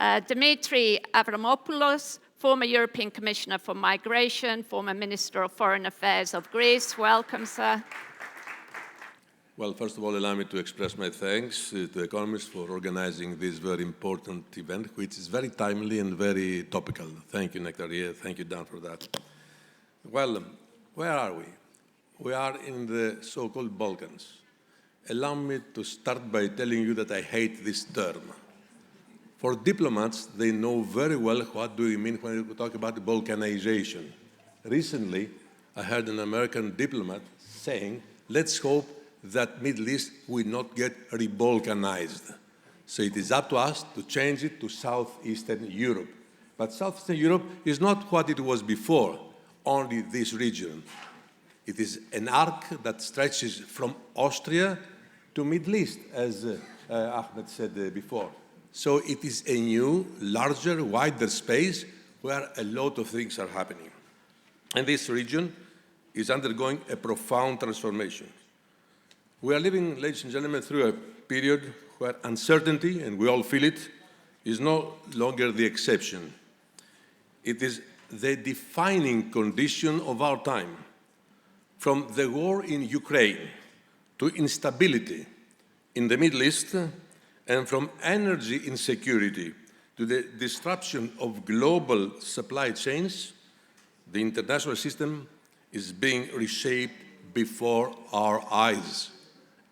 Dimitris Avramopoulos, former European Commissioner for Migration, former Minister of Foreign Affairs of Greece. Welcome, sir. Well, first of all, allow me to express my thanks to the economists for organizing this very important event, which is very timely and very topical. Thank you, Nectaria. Thank you, Dan, for that. Well, where are we? We are in the so-called Balkans. Allow me to start by telling you that I hate this term. For diplomats, they know very well what do we mean when we talk about Balkanization. Recently, I heard an American diplomat saying, let's hope that Middle East will not get re-Balkanized. So it is up to us to change it to Southeastern Europe. But Southeastern Europe is not what it was before, only this region. It is an arc that stretches from Austria to Middle East, as Ahmed said before. So it is a new, larger, wider space where a lot of things are happening. And this region is undergoing a profound transformation. We are living, ladies and gentlemen, through a period where uncertainty, and we all feel it, is no longer the exception. It is the defining condition of our time. From the war in Ukraine to instability in the Middle East, and from energy insecurity to the disruption of global supply chains, the international system is being reshaped before our eyes.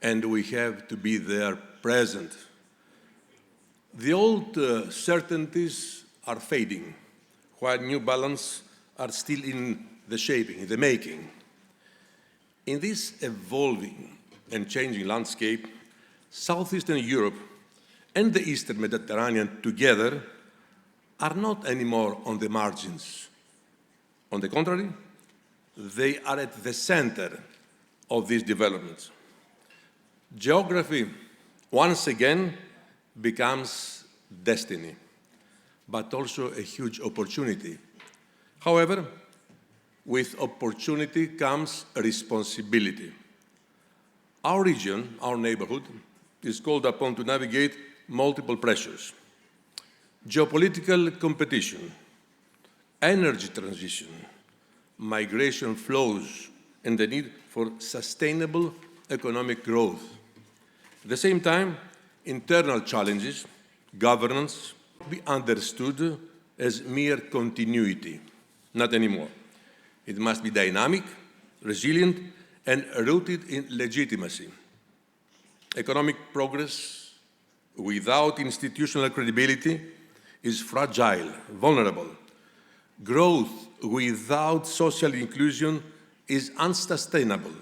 And we have to be there present. The old certainties are fading, while new balance are still in the shaping, in the making. In this evolving and changing landscape, Southeastern Europe and the Eastern Mediterranean together are not anymore on the margins. On the contrary, they are at the center of these developments. Geography, once again, becomes destiny, but also a huge opportunity. However, with opportunity comes responsibility. Our region, our neighborhood, is called upon to navigate multiple pressures: geopolitical competition, energy transition, migration flows, and the need for sustainable economic growth. At the same time, internal challenges, governance, be understood as mere continuity, not anymore. It must be dynamic, resilient, and rooted in legitimacy. Economic progress without institutional credibility is fragile, vulnerable. Growth without social inclusion is unsustainable,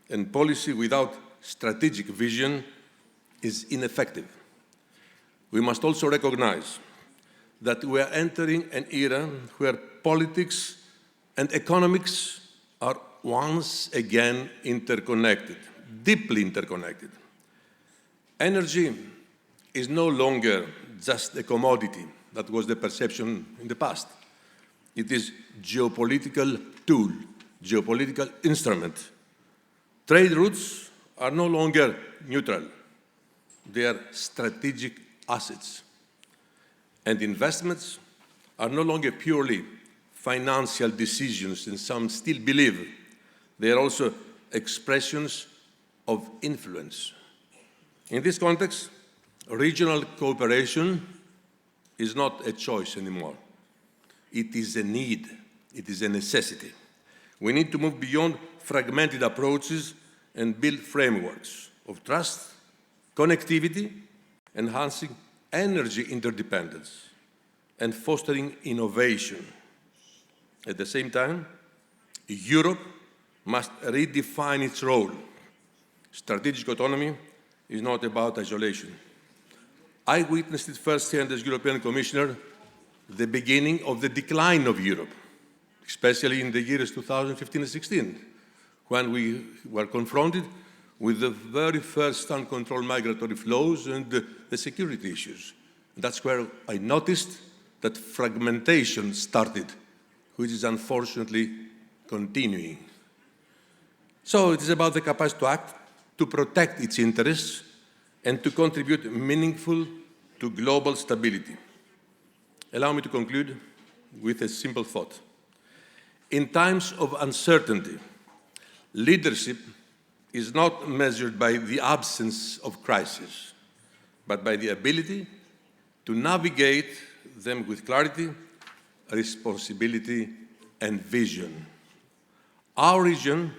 and policy without strategic vision is ineffective. We must also recognize that we are entering an era where politics and economics are once again interconnected, deeply interconnected. Energy is no longer just a commodity that was the perception in the past. It is geopolitical tool, geopolitical instrument. Trade routes are no longer neutral. They are strategic assets. And investments are no longer purely financial decisions, and some still believe they are also expressions of influence. In this context, regional cooperation is not a choice anymore. It is a need. It is a necessity. We need to move beyond fragmented approaches and build frameworks of trust, connectivity, enhancing energy interdependence, and fostering innovation. At the same time, Europe must redefine its role. Strategic autonomy is not about isolation. I witnessed it firsthand as European Commissioner, the beginning of the decline of Europe, especially in the years 2015 and 16, when we were confronted with the very first uncontrolled migratory flows and the security issues. And that's where I noticed that fragmentation started, which is unfortunately continuing. So it is about the capacity to act, to protect its interests, and to contribute meaningful to global stability. Allow me to conclude with a simple thought. In times of uncertainty, leadership is not measured by the absence of crisis, but by the ability to navigate them with clarity, responsibility, and vision. Our region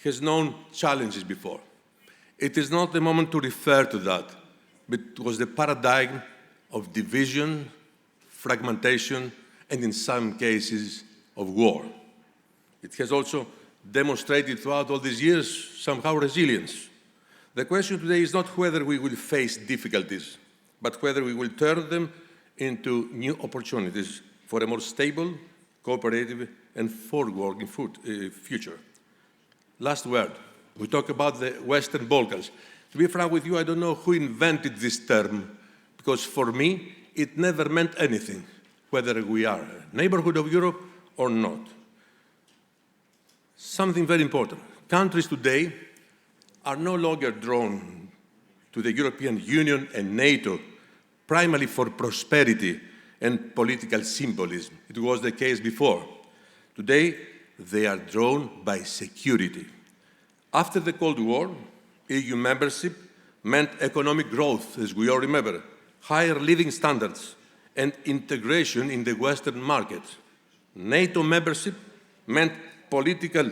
has known challenges before. It is not the moment to refer to that, but it was the paradigm of division, fragmentation, and in some cases, of war. It has also demonstrated throughout all these years somehow resilience. The question today is not whether we will face difficulties, but whether we will turn them into new opportunities for a more stable, cooperative, and forward-looking future. Last word, we talk about the Western Balkans. To be frank with you, I don't know who invented this term, because for me, it never meant anything, whether we are a neighborhood of Europe or not. Something very important. Countries today are no longer drawn to the European Union and NATO primarily for prosperity and political symbolism. It was the case before. Today, they are drawn by security. After the Cold War, EU membership meant economic growth, as we all remember, higher living standards, and integration in the Western market. NATO membership meant political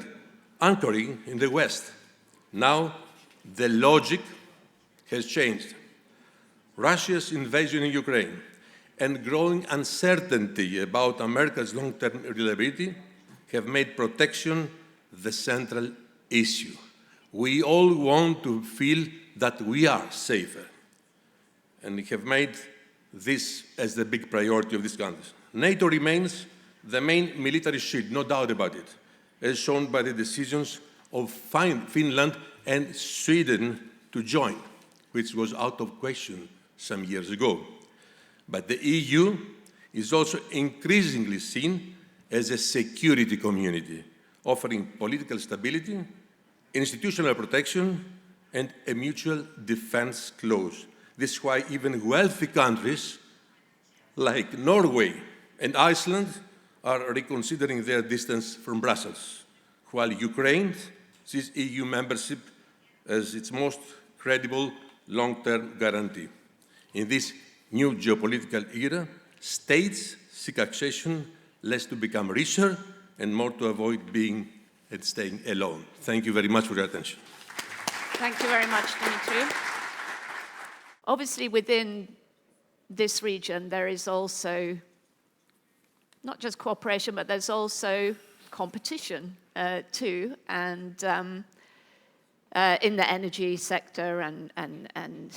anchoring in the West. Now, the logic has changed. Russia's invasion in Ukraine and growing uncertainty about America's long-term reliability have made protection the central issue. We all want to feel that we are safer, and we have made this as the big priority of these countries. NATO remains the main military shield, no doubt about it, as shown by the decisions of Finland and Sweden to join, which was out of question some years ago. But the EU is also increasingly seen as a security community, offering political stability, institutional protection, and a mutual defense clause. This is why even wealthy countries like Norway and Iceland are reconsidering their distance from Brussels, while Ukraine sees EU membership as its most credible long-term guarantee. In this new geopolitical era, states seek accession less to become richer and more to avoid being and staying alone. Thank you very much for your attention. Thank you very much, Dimitri. Obviously, within this region, there is also not just cooperation, but there's also competition too, and in the energy sector, and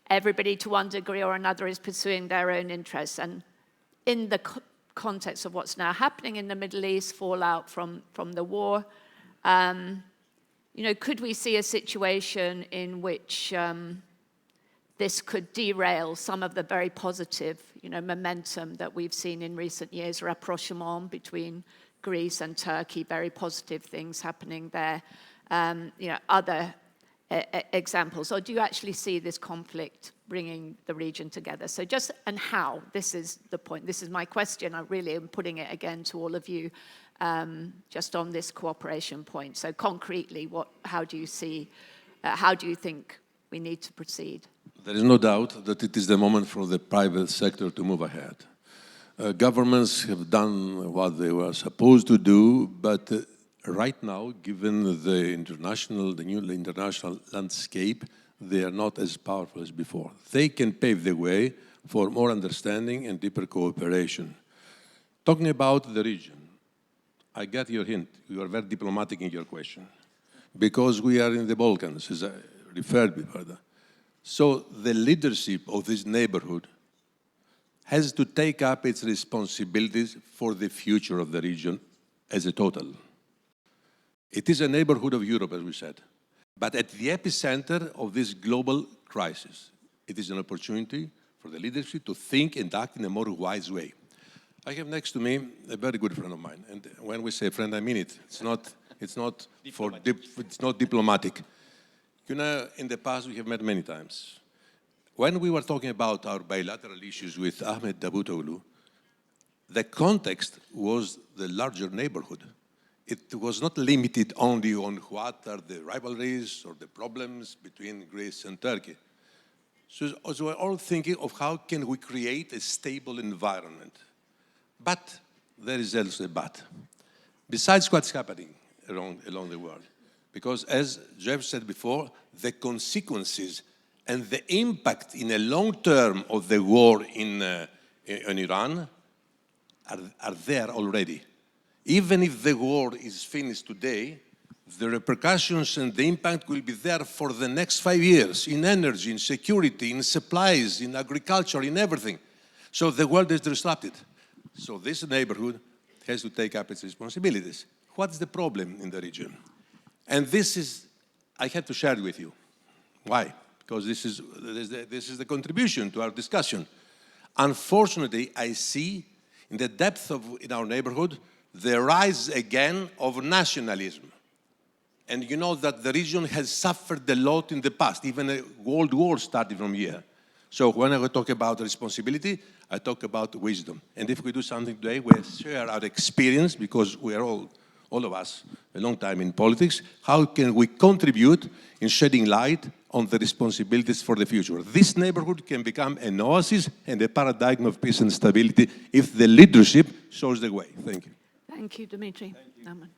everybody, to one degree or another, is pursuing their own interests. And in the context of what's now happening in the Middle East, fallout from the war, could we see a situation in which this could derail some of the very positive, momentum that we've seen in recent years, rapprochement between Greece and Turkey, very positive things happening there, other examples? Or do you actually see this conflict bringing the region together? So and how? This is the point. This is my question. I really am putting it again to all of you, just on this cooperation point. So concretely, how do you think we need to proceed? There is no doubt that it is the moment for the private sector to move ahead. Governments have done what they were supposed to do, but right now, given the new international landscape, they are not as powerful as before. They can pave the way for more understanding and deeper cooperation. Talking about the region, I get your hint. You are very diplomatic in your question, because we are in the Balkans, as I referred before. So the leadership of this neighborhood has to take up its responsibilities for the future of the region as a total. It is a neighborhood of Europe, as we said, but at the epicenter of this global crisis. It is an opportunity for the leadership to think and act in a more wise way. I have next to me a very good friend of mine, and when we say friend, I mean it. It's not diplomatic. In the past, we have met many times. when we were talking about our bilateral issues with Ahmed Davutoglu, the context was the larger neighborhood. It was not limited only on what are the rivalries or the problems between Greece and Turkey. So we're all thinking of how can we create a stable environment. But there is also a but. Besides what's happening along the world, because as Jeff said before, the consequences and the impact in the long term of the war in Iran are there already. Even if the war is finished today, the repercussions and the impact will be there for the next 5 years in energy, in security, in supplies, in agriculture, in everything. So the world is disrupted. So this neighborhood has to take up its responsibilities. What's the problem in the region? And this is, I have to share it with you. Why? Because this is the contribution to our discussion. Unfortunately, I see in the depth in our neighborhood the rise again of nationalism. And you know that the region has suffered a lot in the past. Even a world war started from here. So when I talk about responsibility, I talk about wisdom. And if we do something today, we share our experience, because we are all of us, a long time in politics. How can we contribute in shedding light on the responsibilities for the future? This neighborhood can become an oasis and a paradigm of peace and stability if the leadership shows the way. Thank you. Thank you, Dimitri. Thank you.